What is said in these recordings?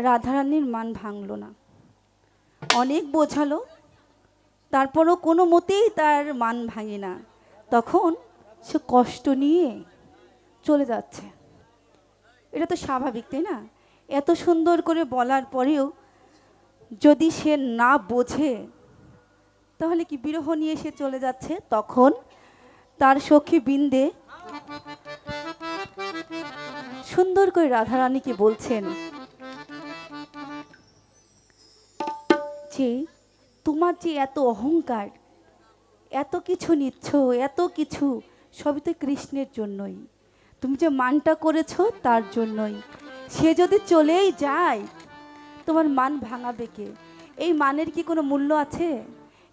রাধারানীর মান ভাঙল না। অনেক বোঝালো, তারপরও কোনো মতেই তার মান ভাঙে না। তখন সে কষ্ট নিয়ে চলে যাচ্ছে। এটা তো স্বাভাবিক, তাই না? এত সুন্দর করে বলার পরেও যদি সে না বোঝে, তাহলে কি বিরহ নিয়ে সে চলে যাচ্ছে। তখন তার সখী বিন্দে সুন্দর করে রাধারানীকে বলছেন যে তোমার যে এত অহংকার, এত কিছু নিচ্ছ, এত কিছু, সবই তো কৃষ্ণের জন্যই। তুমি যে মানটা করেছো তার জন্যই। সে যদি চলেই যায়, তোমার মান ভাঙাবে কে? এই মানের কি কোনো মূল্য আছে?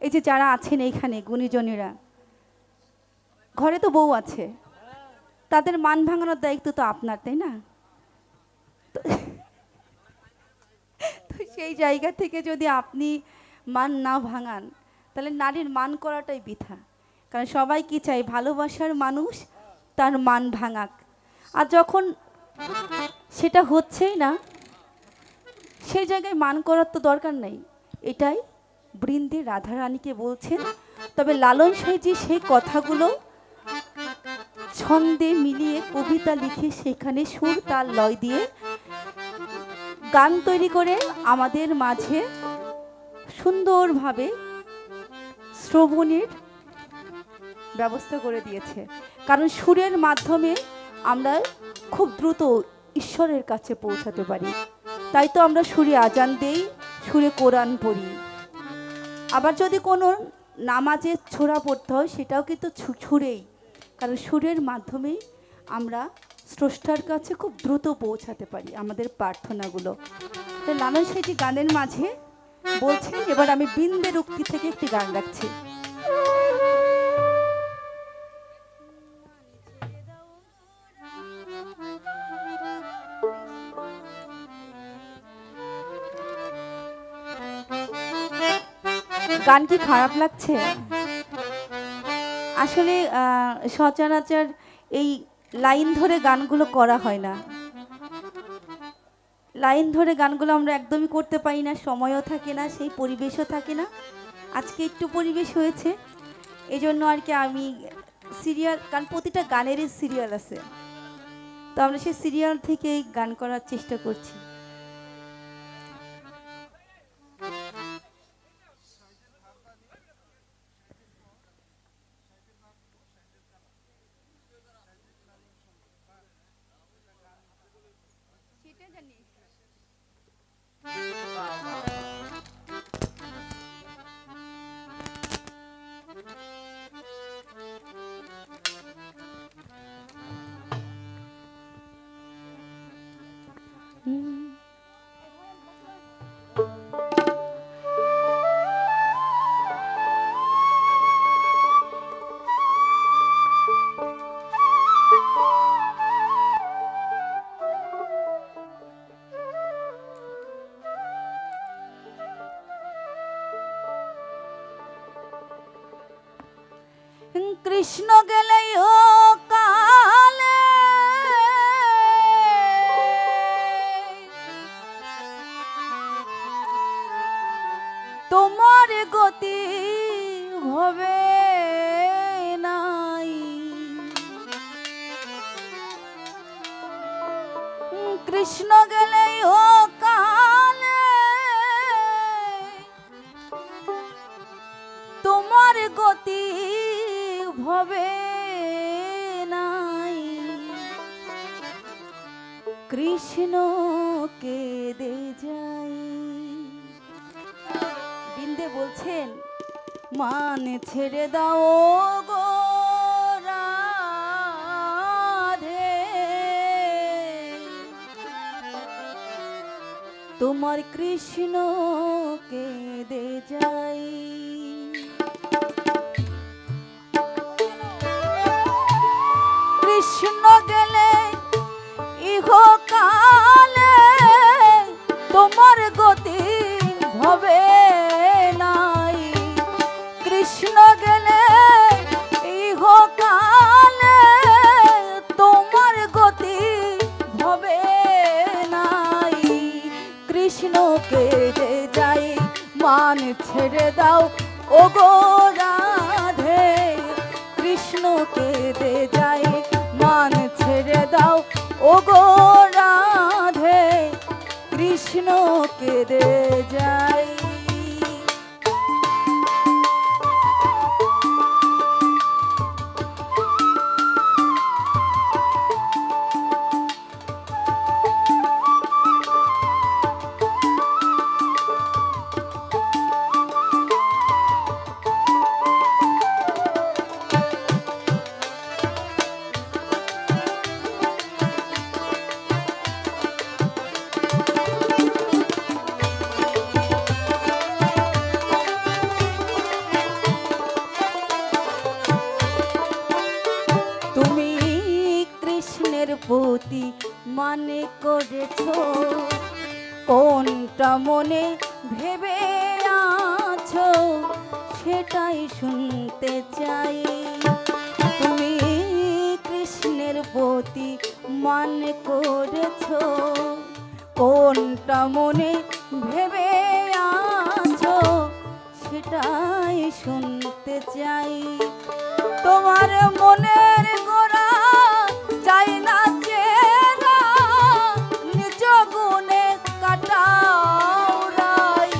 এই যে যারা আছেন এইখানে গুণীজনেরা, ঘরে তো বউ আছে, তাদের মান ভাঙানোর দায়িত্ব তো আপনার, তাই না? তো সেই জায়গা থেকে যদি আপনি মান না ভাঙান, তাহলে নারীর মান করাটাই বৃথা। কারণ সবাই কি চায়? ভালোবাসার মানুষ তার মান ভাঙাক। আর যখন সেটা হচ্ছেই না, সেই জায়গায় মান করার তো দরকার নেই। এটাই বৃন্দে রাধারানীকে বলছেন। তবে লালন সাঁইজি সেই কথাগুলো ছন্দে মিলিয়ে কবিতা লিখে সেখানে সুর তাল লয় দিয়ে গান তৈরি করে আমাদের মাঝে সুন্দরভাবে শ্রবণের ব্যবস্থা করে দিয়েছে। কারণ সুরের মাধ্যমে আমরা খুব দ্রুত ঈশ্বরের কাছে পৌঁছাতে পারি। তাই তো আমরা সুরে আজান দেই, সুরে কোরআন পড়ি। আবার যদি কোনো নামাজে ছোরা পড়তে হয়, সেটাও কিন্তু সুরেই। কারণ সুরের মাধ্যমেই আমরা স্রষ্টার কাছে খুব দ্রুত পৌঁছাতে পারি আমাদের প্রার্থনাগুলো। তাই লালন সাঁইজি গানের মাঝে বলছেন, এবার আমি বৃন্দের উক্তি থেকে একটি গান রাখছি। গান কি খারাপ লাগছে? আসলে সচরাচর এই লাইন ধরে গানগুলো করা হয় না। লাইন ধরে গানগুলো আমরা একদমই করতে পারি না, সময়ও থাকে না, সেই পরিবেশও থাকে না। আজকে একটু পরিবেশ হয়েছে, এই জন্য আর কি আমি সিরিয়াল, কারণ প্রতিটা গানেরই সিরিয়াল আছে, তো আমরা সেই সিরিয়াল থেকেই গান করার চেষ্টা করছি। কৃষ্ণ গেলে ও কালে তোমার গতি হবে নাই। কৃষ্ণ গেলে ও কালে তোমার গতি হবে নাই। কৃষ্ণ কেঁদে যায়। বিন্দে বলছেন, মান ছেড়ে দাও গো রাধে, তোমার কৃষ্ণ কেঁদে যায়। কৃষ্ণ গেলে ইহকালে তোমার গতি হবে নাই। কৃষ্ণ গেলে ইহকালে তোমার গতি হবে নাই। কৃষ্ণকে দে যাই মান ছেড়ে দাও ওগো রাধে কৃষ্ণকে দে যাই মান ছেড়ে দাও ওগো রাধে কৃষ্ণকে দে যাই। প্রতি মানে করেছ কোনটা মনে ভেবে আছো সেটাই শুনতে চাই। তুমি কৃষ্ণের প্রতি মানে করেছ কোনটা মনে ভেবে আছো সেটাই শুনতে চাই। তোমার মনের গোড়া চাই না চেনা নিজ গুণে কাটাও রাই।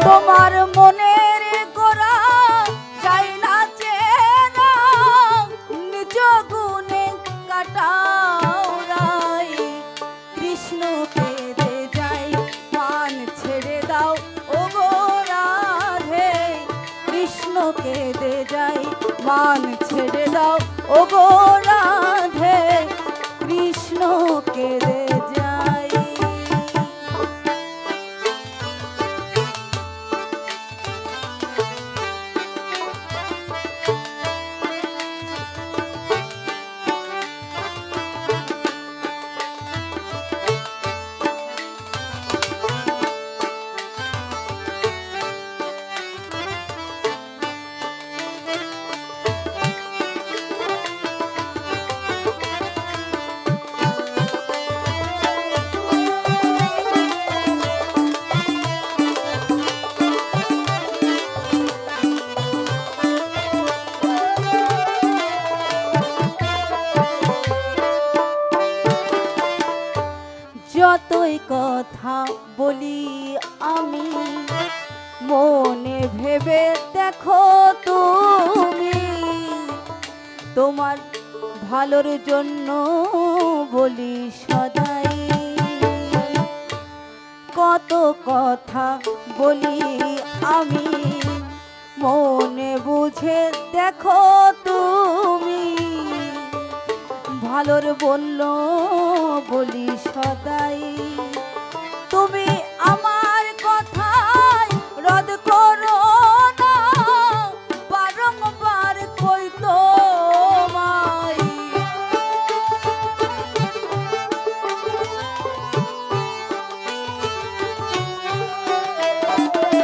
তোমার মনের গোড়া চাই না চেনা নিজ গুণে কাটাও রাই। কৃষ্ণকে দে যাই মান ছেড়ে দাও ওগো রাধে কৃষ্ণকে দে যাই মান ছেড়ে দাও ওগো রাধে কৃষ্ণকে দে যাই। যতই কথা বলি আমি মনে ভেবে দেখো তুমি তোমার ভালোর জন্য বলি সদাই। কত কথা বলি আমি মনে বুঝে দেখো তুমি ভালোর বলল বলি সদাই। তুমি আমার কথায় রদ করো না বারংবার কই তোমায়।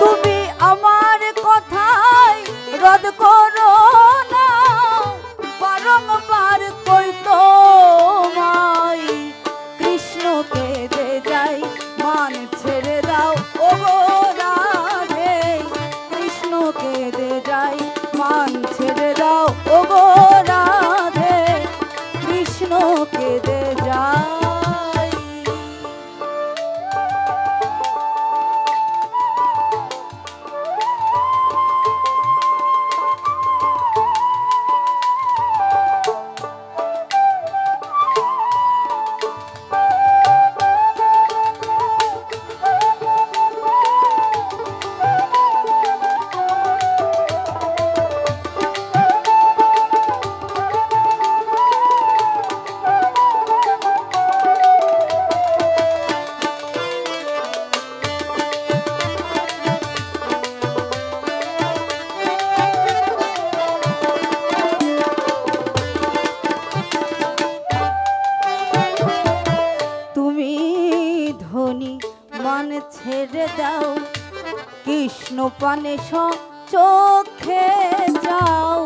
তুমি আমার কথায় রদ করো না বারংবার কই তোমায়। কৃষ্ণকে দে যাই মান ছেড়ে দাও ওগো রাধে কৃষ্ণকে দে যাই মান ছেড়ে দাও ওগো রাধে কৃষ্ণকে দে যাই। মান ছেড়ে দাও কৃষ্ণ পানে চোখে যাও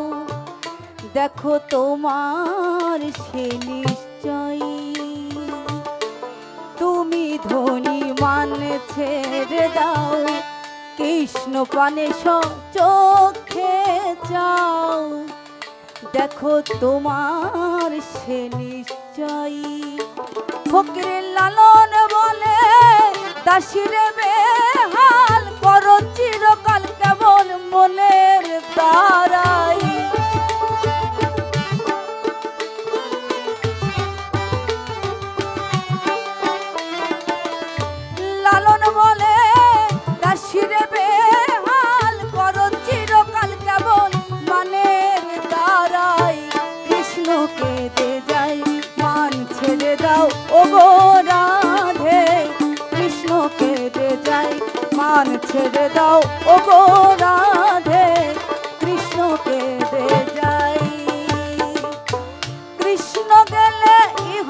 দেখো তোমার সে নিশ্চয়ই তুমি ধনী মানে ছেড়ে দাও কৃষ্ণ পানে চোখে চাও দেখো তোমার সে নিশ্চয়ই ফকিরের লালন বলে দাসিরে বেহাল করো চিরকাল কেবল মনের তারাই লালন বলে দাসিরে বেহাল করো চিরকাল কেবল মনের তারাই কৃষ্ণকে দে যাই মান ছেড়ে দাও ও গো রাধে কৃষ্ণকে দে যাই মান ছেড়ে দাও ও গো রাধে কৃষ্ণকে দে যাই কৃষ্ণ গেলে ইহ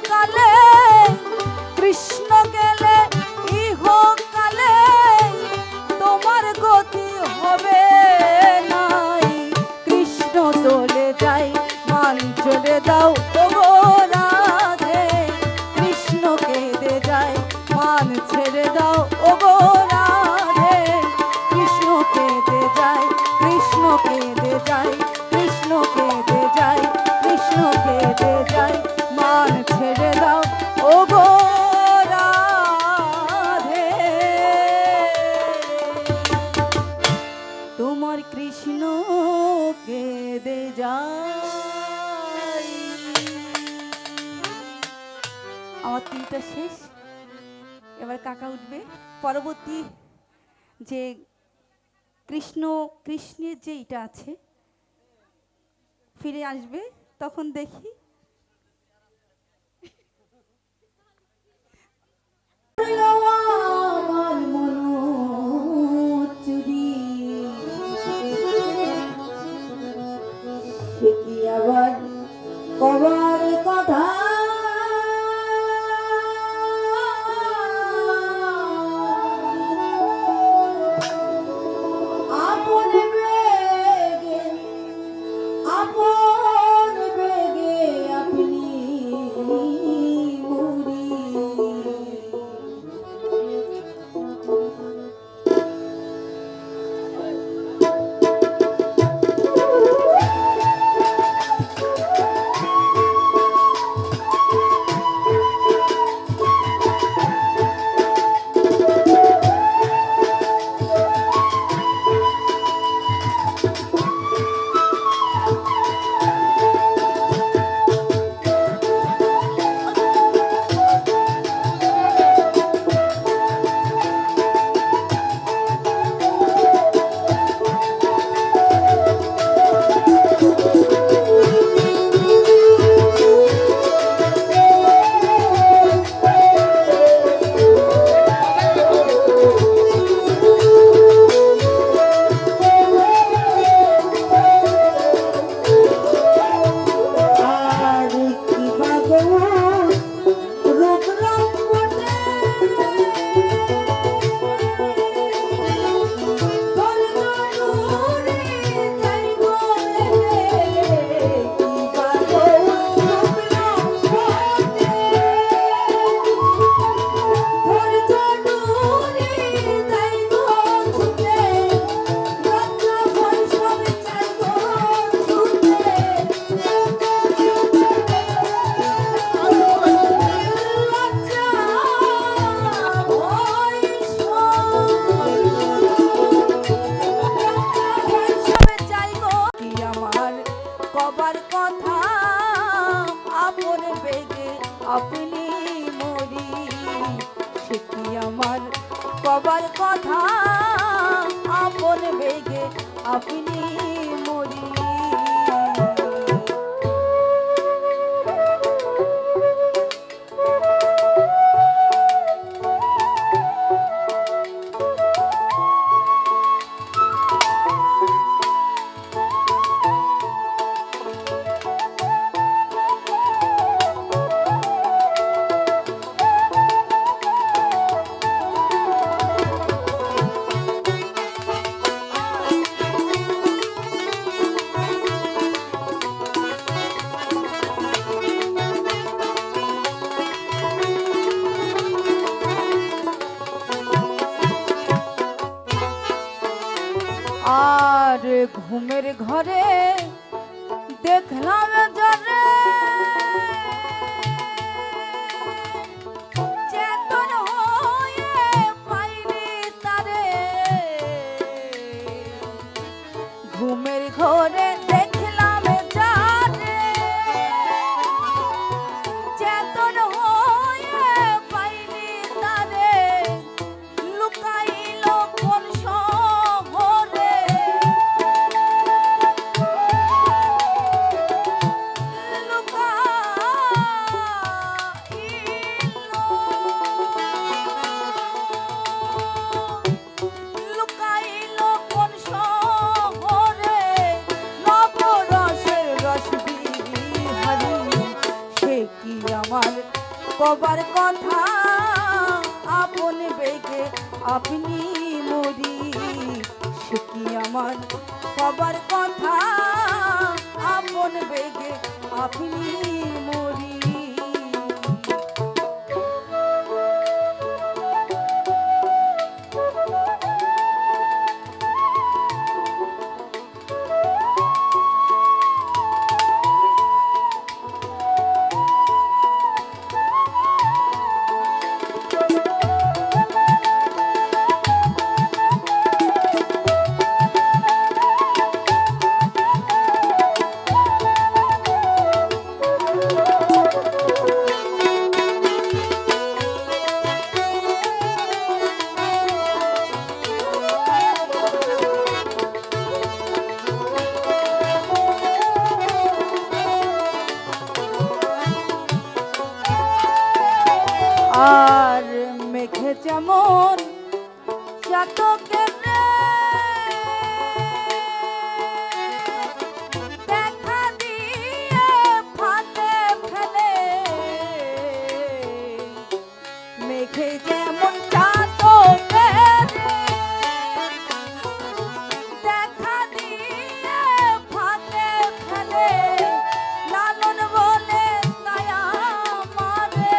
কালে কৃষ্ণ গেলে ইহ কালে তোমার গতি হবে নাই কৃষ্ণ তোলে যাই মান চলে দাও ও গো রাধে কৃষ্ণকে দে যাই মান ছেড়ে দাও ও গো রাধে কৃষ্ণকে দে যাই কৃষ্ণকে দে যাই কৃষ্ণকে দে যাই কৃষ্ণকে দে যাই মান ছেড়ে দাও ও গো রাধে তোমার কৃষ্ণকে দে যাই আমার তিনটা শেষ এবার কাকা উঠবে পরবর্তী যে কৃষ্ণের যে এটা আছে ফিরে আসবে তখন দেখি আমার মনোচুরি সে কি আবার কবার কথা আপনি মরি সে কি আমার কবার কথা আপন বেগে আপনি মরি ঘুমের ঘরে দেখলাম যারে চেতন হয়ে পাইনি তারে ঘুমের ঘরে দেখলাম যারে চেতন হয়ে পাইনি তারে লুকাইল কোন শহরে লুকাইল কোন শহরে নবরসের রস বিহারি সে কি আমার কবার কথা আপন বেগে আপনি মরি সে কি আমার কবার কথা আপন বেগে আপনি মরি আর মেঘে যেমন চাতকের দেখা দিয়ে ফাঁকে ফেলে মেঘে যেমন চাতকের দেখা দিয়ে ফাঁকে ফেলে লালন বলে তাই আমারে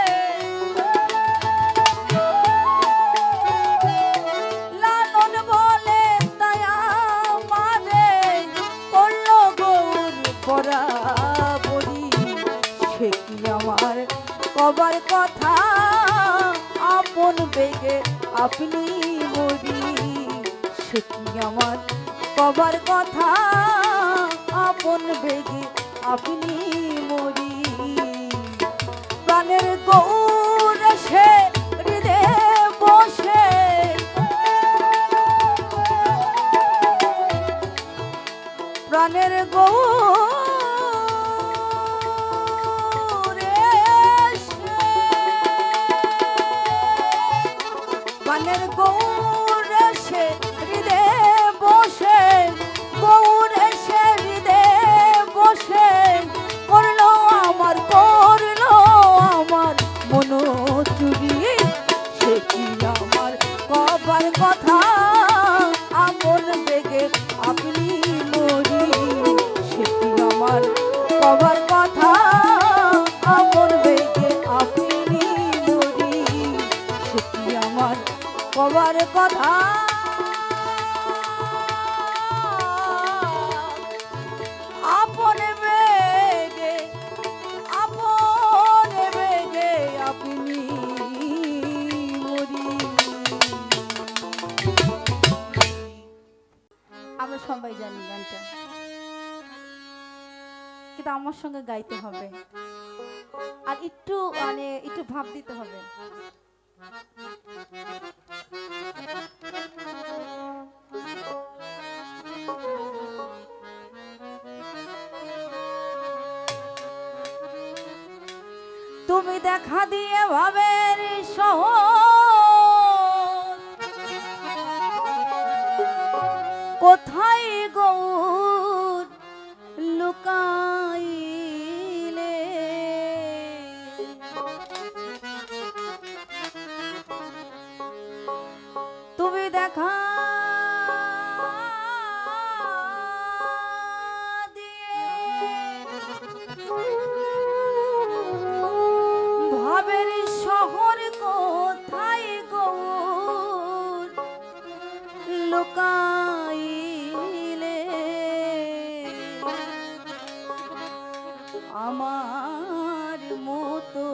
লালন বলে তাই আমারে করলো গৌর বরাবরি সে কি আমার কবার কথা আপন বেগে আপনি মরি সে কি আমার কবার কথা আপন বেগে আপনি মরি প্রাণের গৌর সে হৃদয়ে বসে প্রাণের গৌর এসে প্রাণের গৌর এসে হৃদয়ে বসে গৌর এসে হৃদয়ে বসে করলো আমার মন চুরি সে কি আমার কবার কথা আপন বেগে আপনি মরি সে কি আমার কবার কথা আপন বেগে আপনি মরি সে কি আমার কবার কথা আপন বেগে আপনি মরি আমরা সবাই জানি গানটা কিন্তু আমার সঙ্গে গাইতে হবে আর একটু একটু ভাব দিতে হবে তুমি দেখা দিয়ে ভাবের শহর কোথায় গৌর লুকাইলে তুমি দেখা ভাবের শহর কোথায় গৌর লুকাইলে আমার মতো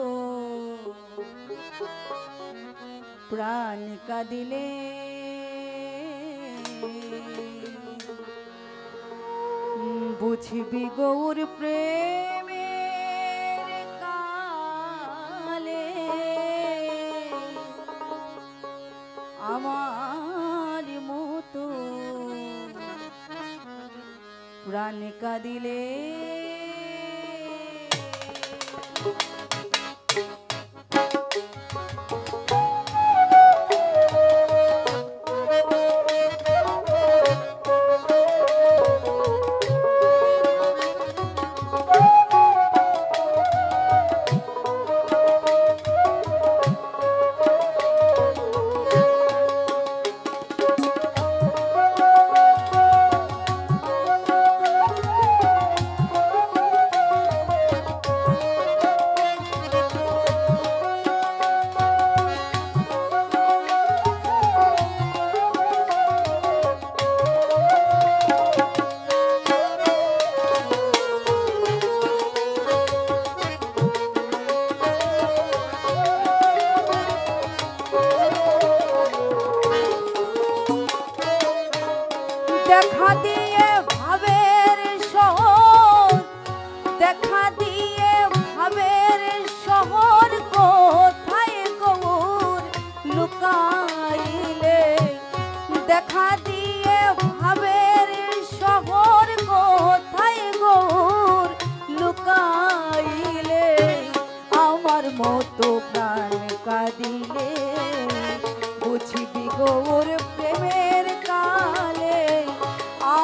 প্রাণ কাঁদিলে বুঝবি গৌর প্রেমের কালে আমার মতো প্রাণ কাঁদিলে দেখা দিয়ে ভাবের শহর, দেখা দিয়ে ভাবের শহর কোথায় গৌর লুকাইলে, দেখা দিয়ে ভাবের শহর কোথায় গৌর লুকাইলে, আমার মতো প্রাণ কাঁদিলে বুঝবি গৌর প্রেমের কালে,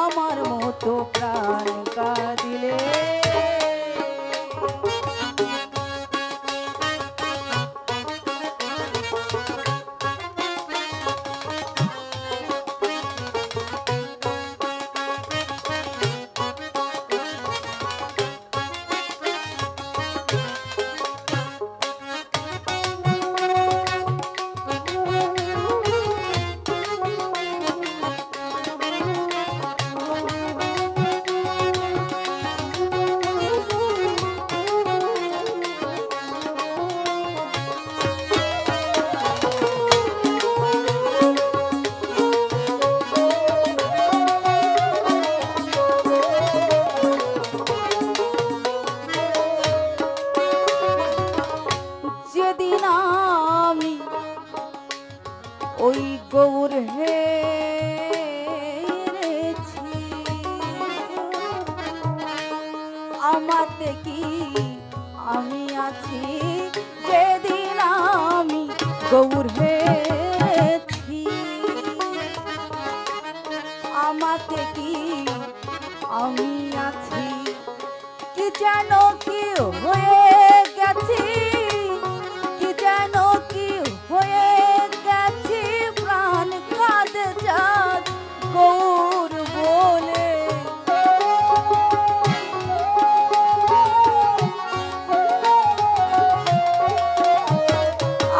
আমার মতো প্রাণ কাঁদিলে। যেদিন আমি ওই গৌর হেরেছি, আমাতে কি আমি আছি, যেদিন আমি গৌর হেরেছি, আমাতে কি আমি আছি, কি যেন কি হয়ে গেছি, কি যেন কি হয়ে গেছি, প্রাণ কাঁদে চাঁদ গৌর বলে,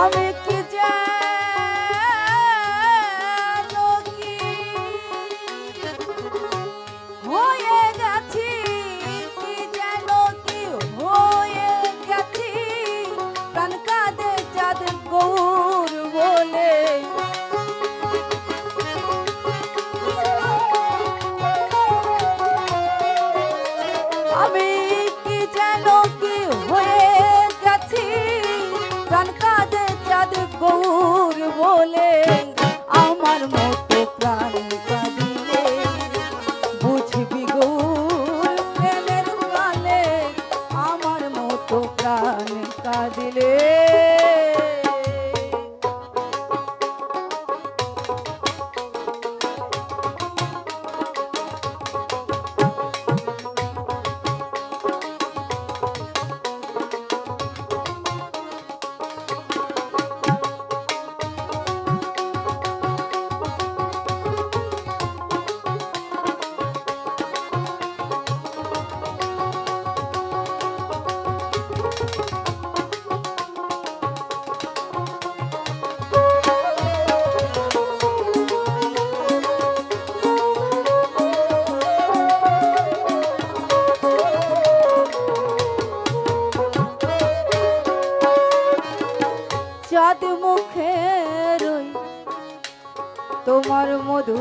আমি কি যেন কি হয়ে গেছি, কি যেন কি হয়ে গেছি, প্রাণ কাঁদে চাঁদ গৌর বলে, আমি কি যেন কি হয়ে গেছি, প্রাণ কাঁদে চাঁদ গৌর বলে, আমার মতো প্রাণ কাঁদিলে বুঝবি গৌর প্রেমের কালে, আমার মতো প্রাণ কাঁদিলে। আমার মধুর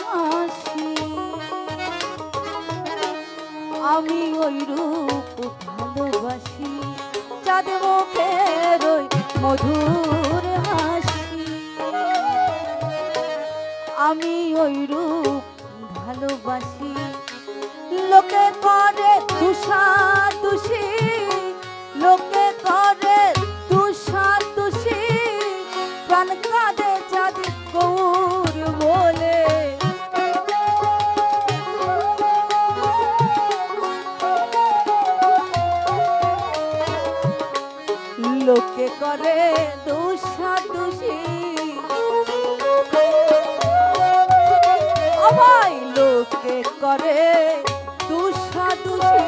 হাসি আমি ওই রূপ ভালোবাসি চাঁদ মুখের ওই মধুর হাসি আমি ওই রূপ ভালোবাসি লোকে করে দুষাদুষি লোকে করে দুষাদুষি প্রাণ কাঁদে চাঁদ গৌর বলে লোকে করে দুষাদুষি আমায় লোকে করে দুষাদুষি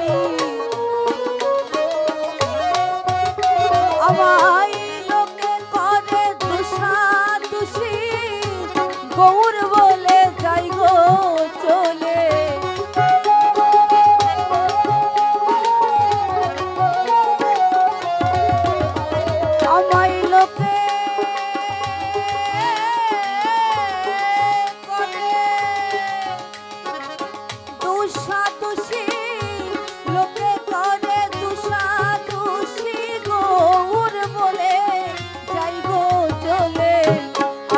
আমায় লোকে করে দুষাদুষি গৌর বলে যাই গো চলে আমায় লোকে দুষাদুষি লোকে করে দুষাদুষি গৌর বলে যাই গো চলে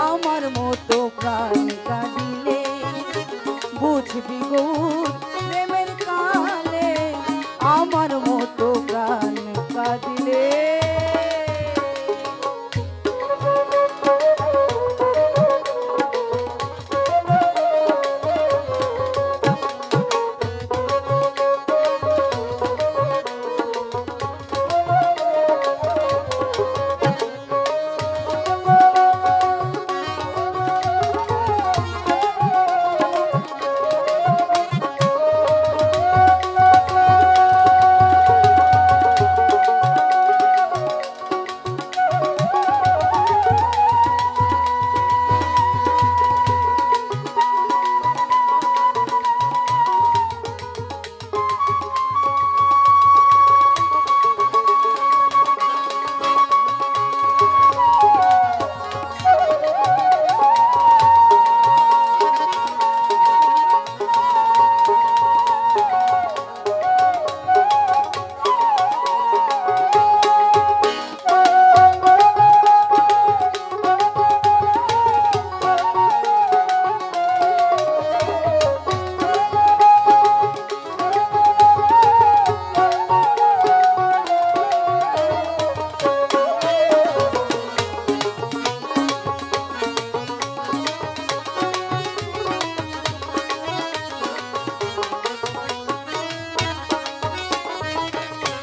আমার মতো প্রাণ কাঁদিলে বুঝবি গৌর প্রেমের কালে আমার মতো প্রাণ কাঁদিলে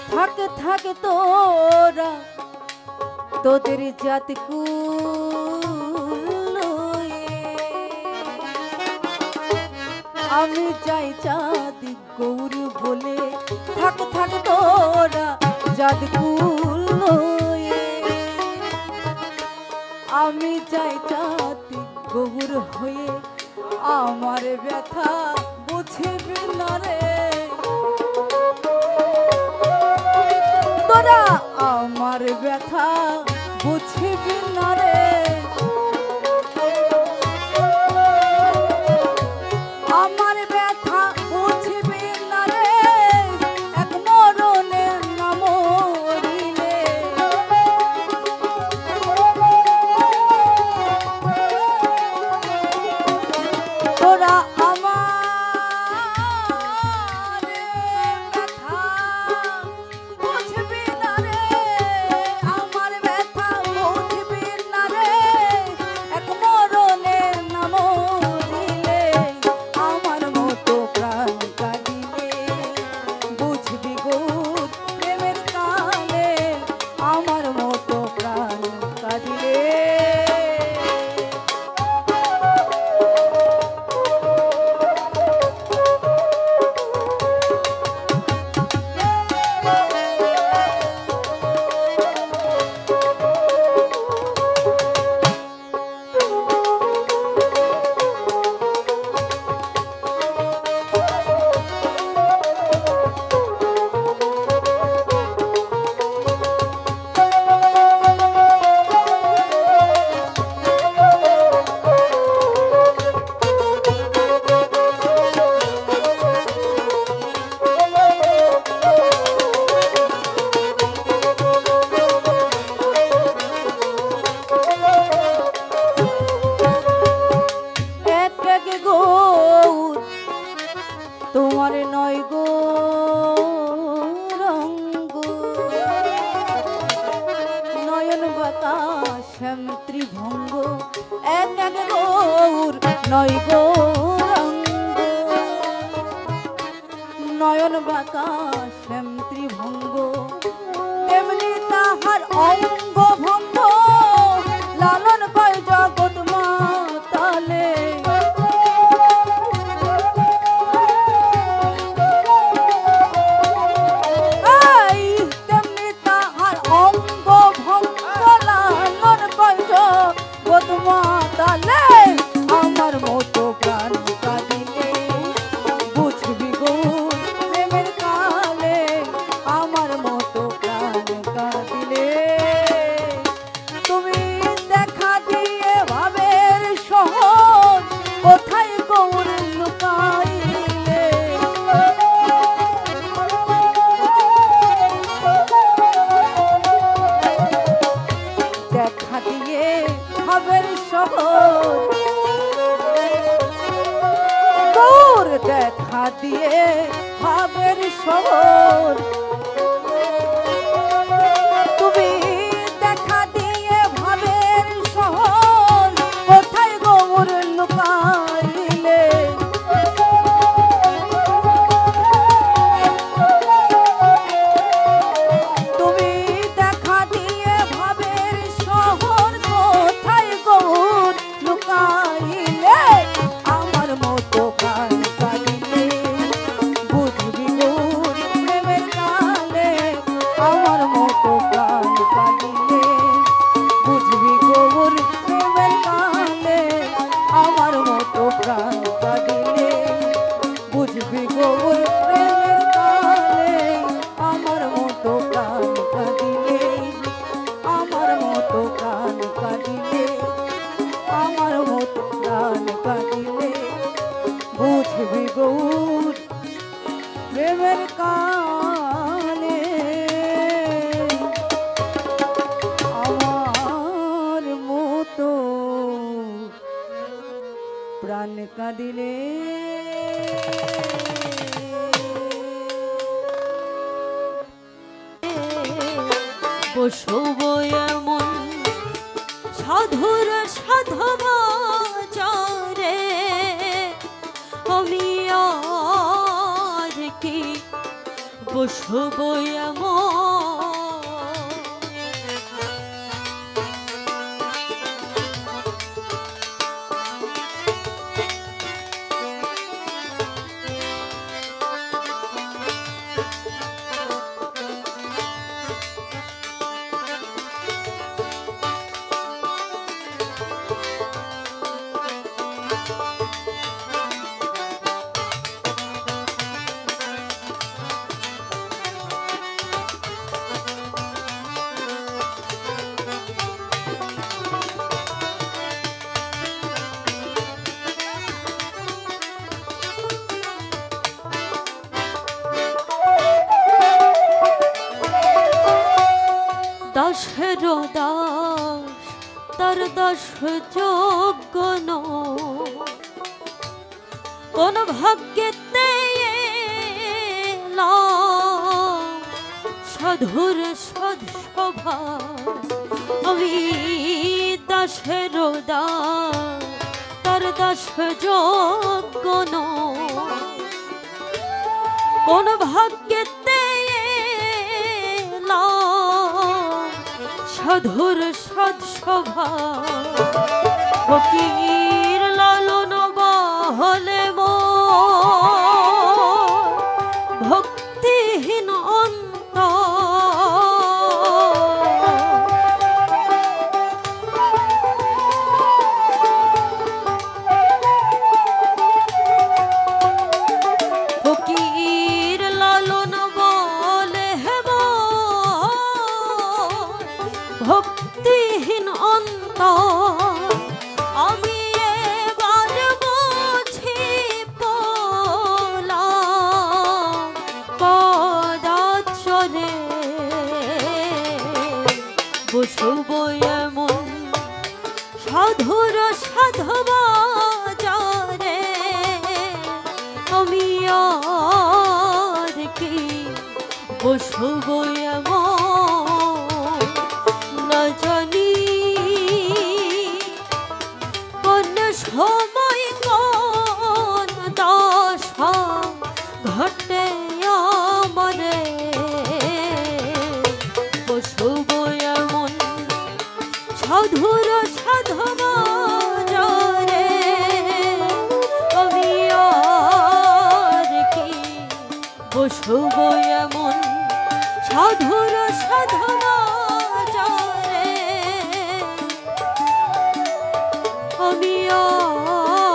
থাকে থাকে তোরা তোদের জাত আমি যাই চাঁদ গৌর বলে থাকে থাকে তোরা জাত আমি যাই চাঁদ গৌর হয়ে আমার ব্যথা বুঝবি না রে তোরা আমার ব্যথা বুঝবি না রে আমার ব্যথা বুঝবি না রে এক মরণের না মরিলে তোরা আমার ব্যথা বুঝবি না রে আমার ব্যথা বুঝবি না রে এক মরণের না মরিলে আমার মতো তোমার নয় গো রঙ্গ নয়ন বাঁকা শ্যাম ত্রিভঙ্গ এক এক গৌর নয় গো রঙ্গ নয়ন বাঁকা শ্যাম ত্রিভঙ্গ তেমনি তাহার অঙ্গ ভঙ্গ লালন কয় জগৎ মাতালে তেমনি তাহার অঙ্গ ভঙ্গ লালন কয় জগৎ মাতালে আমার মতো প্রাণ কাঁদিলে বুঝবি গো প্রেমের কালে আমার মতো প্রাণ কাঁদিলে তুমি দেখা দিয়ে ভাবের শহর কোথায় গৌর লুকাইলে দেখা দিয়ে ভাবের শহর গৌর দেখা দিয়ে ভাবের শহর তুমি দেখা দিয়ে ভাবের শহর কোথায় গৌর লুকাইলে তুমি দেখা দিয়ে ভাবের শহর কোথায় গৌর লুকাইলে আমার মতো প্রাণ কাঁদিলে বুঝবি গৌর প্রেমের কালে আমার মতো প্রাণ কাঁদিলে বুঝবি গৌর প্রেমের কালে আমার মতো প্রাণ কাঁদিলে বুঝবি গৌর প্রেমের কালে আমার মতো প্রাণ কাঁদিলে আমার মতো প্রাণ কাঁদিলে আমার মতো প্রাণ কাঁদিলে বুঝবি গৌর প্রেমের কালে আমার মতো প্রাণ কাঁদিলে বসব এমন সাধুর সাধবা চারে আমি আর কি বসব এমন দাসের দাস তার দাস যোগ্য কোন ভাগ্যেতে সাধুর সদ সভা আমি দাসের দাস তার দাস যোগ্য কোন ভাগ্যেতে সাধুর সদ সভা ফকির লালন বহলে ভক্তিহীন অন্ত ফকির লালন বলে হেম ভক্তিহীন অন্ত আমি এবার বুঝি পলাম পদাচলে বসব এমন সাধুর সাধবা যারে আমি আর কি বসব এমন না জানি কোন সময় কোন দশা ঘটে আমারে বসব এমন সাধুর সাধব জরে আমি আর কি বসব এমন সাধুর সাধব জরে আমি আর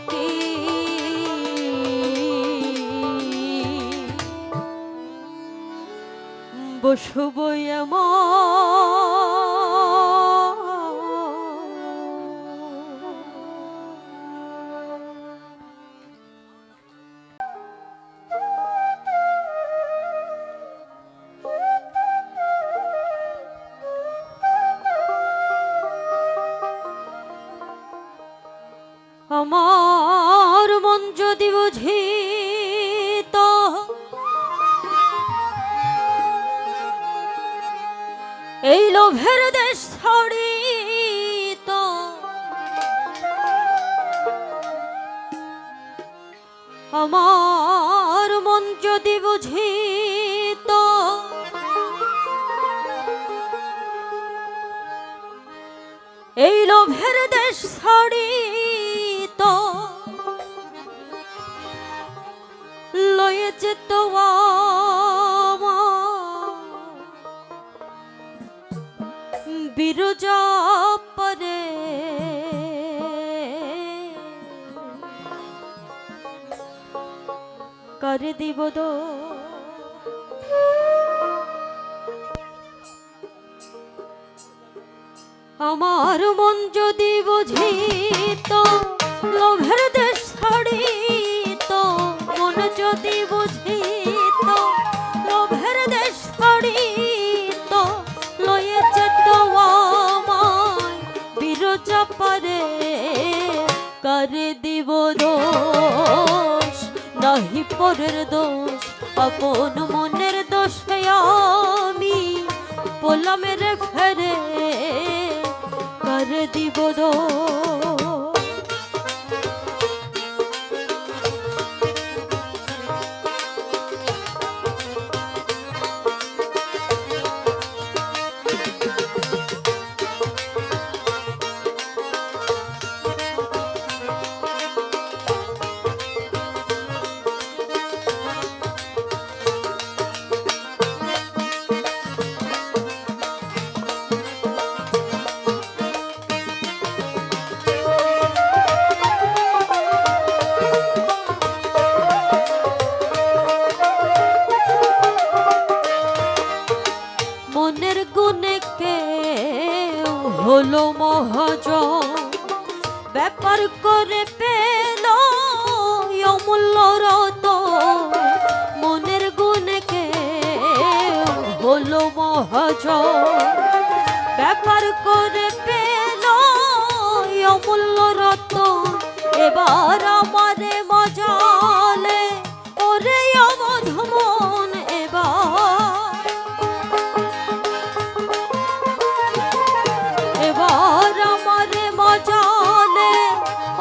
কি বসব আমার মন যদি বুঝিত এই লোভের দেশ ছাড়িত আমার মন যদি বুঝিত এই লোভের দেশ ছাড়িত লয়ে যেত বিরজা পরে করে দিব দো আমার মন যদি বুঝিত লোভের দেশ ছাড়িত মন যদি বুঝিত লোভের দেশ ছাড়িত লয়ে যেত আমায় বিরজা পারে করে দিব দোষ নাহি পরের দোষ আপন মনের দোষ আমি বললাম রে ফেরে করে দিব দোষ মনের গুণে কেউ হলো মহাজন ব্যাপার করে পেল অমূল্য রতন মনের গুণে কেউ হলো মহাজন ব্যাপার করে পেল অমূল্য রতন এবার আমারে মজালে ওরে অবধ মন এবার আমারে মজালে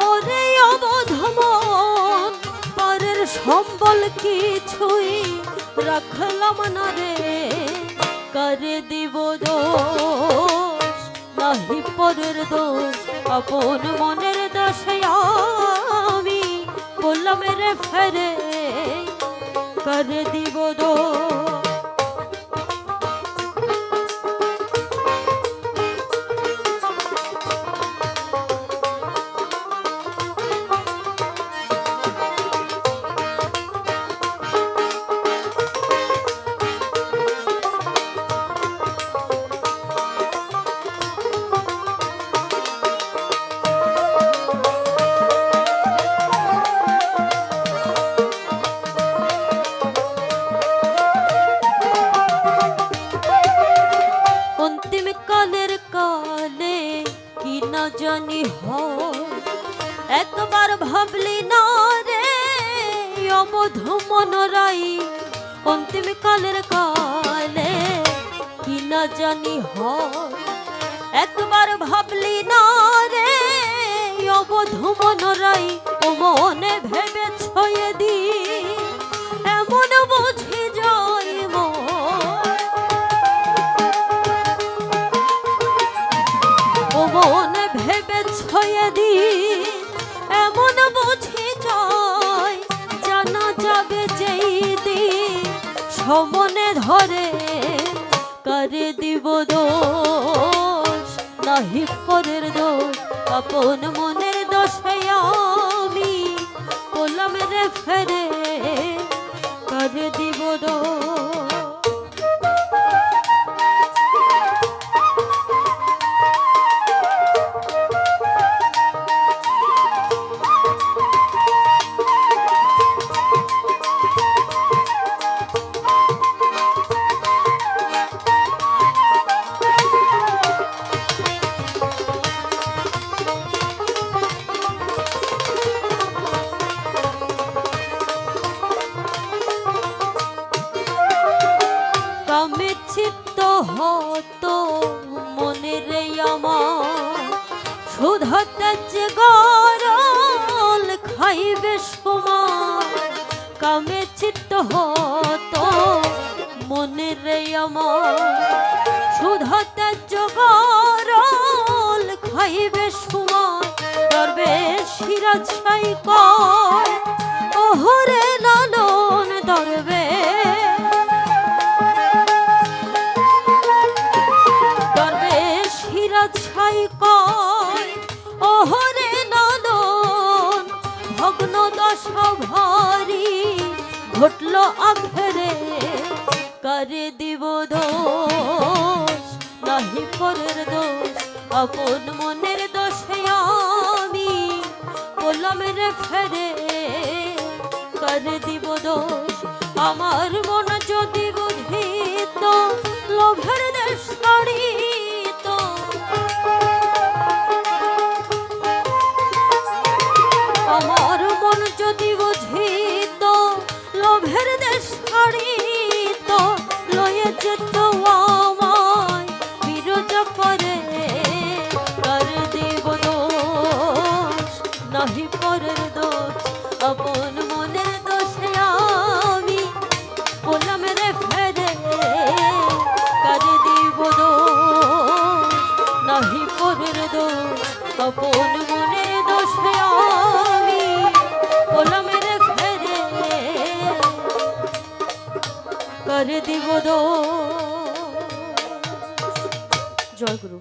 ওরে অবধ মন পরের সম্বল কিছুই রাখলাম না রে করে দিব দোষ নাহি পরের দোষ আপন মনের দোষ আমি বললাম রে ফেরে করে দিব দোষ অবধ মনোরাই অন্তিম কালের কালে কি না জানি হয় একবার ভাবলি না রে অবধ মনোরাই ও মনে ভেবে ছয়ে দি এমন বুঝি যায় ও মনে ভেবে ছয়ে দি এমন বুঝি যায় জানা যাবে যেই দিন সমনে ধরে করে দিব দোষ নাহি পরের দোষ আপন মনের দোষে আমি বললাম রে ফেরে করে দিব দোষ কামে চিত্ত হতো মনে রে আমার শুধতে যে গরল খাইবে সময় কামে চিত্ত হতো মনে রে আমার শুধতে যে গরল খাইবে সময় দরবে সিরাজ ছাই কয় ওহরে লালন দরবে ছাই কয় ওহরে নদন ভগ্ন দশা ভারী ঘটল আখেরে করে দিব দোষ নাহি পরের দোষ আপন মনের দোষে আমি বললাম রে ফেরে করে দিব দোষ আমার মন যদি বুঝিত লোভের দেশ ছাড়িত আমার মন যদি বুঝিত লোভের দেশ ছাড়িত লয়ে যেত আমায় বিরজা পরে কর দিব দোষ নাহি পরের দোষ আপন মনের দোষে আমি বললাম রে ফেরে কর দিব দোষ নাহি পরের দোষ আপন মনের দোষে আমি বললাম রে ফেরে কর দিব দোষ। জয় গুরু।